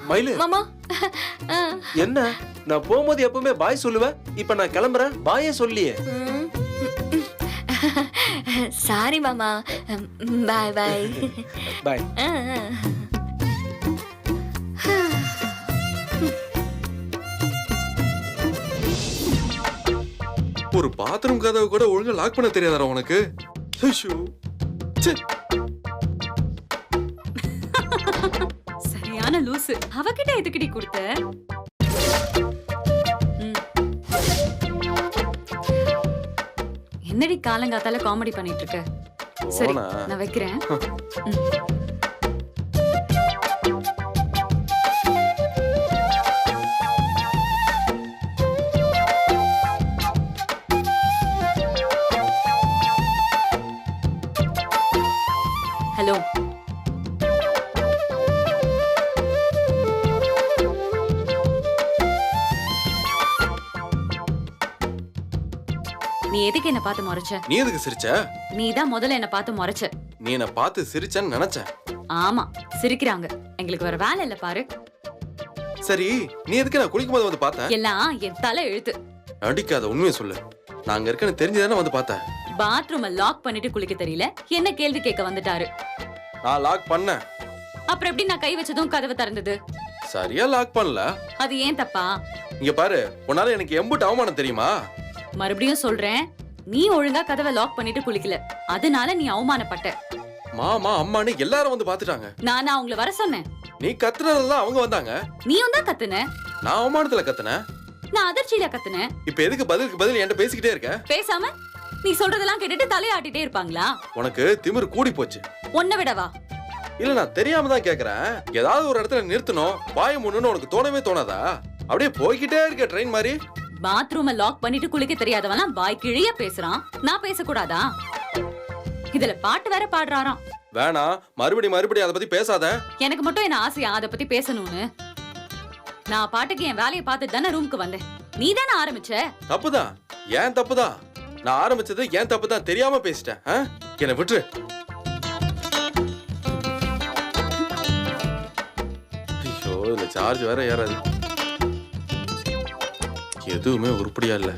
மயிலு மாமா. என்ன நான் போகும்போது எப்பவுமே பாய் சொல்லுவேன், இப்ப நான் கிளம்புறேன் பாயே சொல்லியே. சாரி மாமா. பாய் பாய். பாய். ஒரு பாத்ரூம் கதவை கூட ஒழுங்கா லாக் பண்ண தெரியாதா உனக்கு? சரியான லூசு. அவகிட்ட எதுக்குடி கொடுத்த? என்னடி காலங்காத்தால காமெடி பண்ணிட்டு இருக்க? சரி நான் வைக்கிறேன். ஹலோ, நீ எதுக்கு என்ன பார்த்து முறைச்ச? நீ எதுக்கு சிரிச்ச? நீ தான் முதல்ல என்ன பார்த்து முறைச்ச. நீ என்ன பார்த்து சிரிச்சன்னு நினைச்சேன். ஆமா, சிரிக்கிறாங்க. எங்களுக்கு வேற வேலை இல்ல பாரு. சரி, நீ எதுக்கு நான் குளிக்கும் போது வந்து பார்த்த? எல்லாம் என் தலை எழுத்து. அடிக்காத, உண்மையை சொல்லு. நான் அங்க இருக்கேன்னு தெரிஞ்சுதானே வந்து பார்த்தேன். பாத்ரூமை லாக் பண்ணிட்டு குளிக்க தெரியல, என்ன கேள்வி கேட்க வந்துட்டாரு. நான் லாக் பண்ணேன். அப்புறம் எப்படி நான் கை வச்சதும் கதவு திறந்தது? சரியா லாக் பண்ணல. அது ஏன் தப்பா? இங்க பாரு, உன்னால எனக்கு எம்புட்டு அவமானம் தெரியுமா? மறுபடியும் சொல்றேன், நீ ஒழுங்கா கதவை லாக் பண்ணிட்டு குளிக்கல, அதனால நீ அவமானப்பட்ட. மாமா அம்மான்னு எல்லாரும் வந்து பாத்துட்டாங்க. நானா அவங்கள வர சொன்னேன்? நீ கத்துறதெல்லாம் அவங்க வந்தாங்க. நீயும் தான் கத்துன. நான் அவமானத்துல கத்துனேன். நான் அதிர்ச்சியில கத்துனேன். இப்ப எதுக்கு பதிலுக்கு பதில் என்கிட்ட பேசிக்கிட்டே இருக்க? பேசாம நீ சொல்றதெல்லாம் கேட்டுட்டு தலையாட்டிட்டே இருப்பாங்களா? உனக்கு திமிரு கூடி போச்சு. உன்னை விடவா? இல்ல, நான் தெரியாம தான் கேக்குறேன். ஏதாவது ஒரு இடத்துல நிறுத்தணும், வாய முன்னு உனக்கு தோணவே தோணாதா? அப்படியே போய்கிட்டே இருக்க ட்ரெயின் மாதிரி. பாத்ரூமை லாக் பண்ணிட்டு குளிக்க தெரியாதவன் வாய் கிழிய பேசுறான், நான் பேசக்கூடாதா? இதுல பாட்டு வேற பாடுறாராம். வேணாம், மறுபடி அத பத்தி பேசாத. எனக்கு மட்டும் என்ன ஆசையா அத பத்தி பேசணும்னு? நான் பாட்டுக்கு என் வேலையை பார்த்துட்டு தானே ரூமுக்கு வந்தேன். நீ தானே ஆரம்பிச்ச. தப்புதான், ஏன் தப்புதான். நான் ஆரம்பிச்சது ஏன் தப்புதான், தெரியாம பேசிட்டேன். என்ன விட்டுரு. ஐயோ, இதுல சார்ஜ் வேற ஏறாது. எதுவுமே உருப்படியா இல்ல.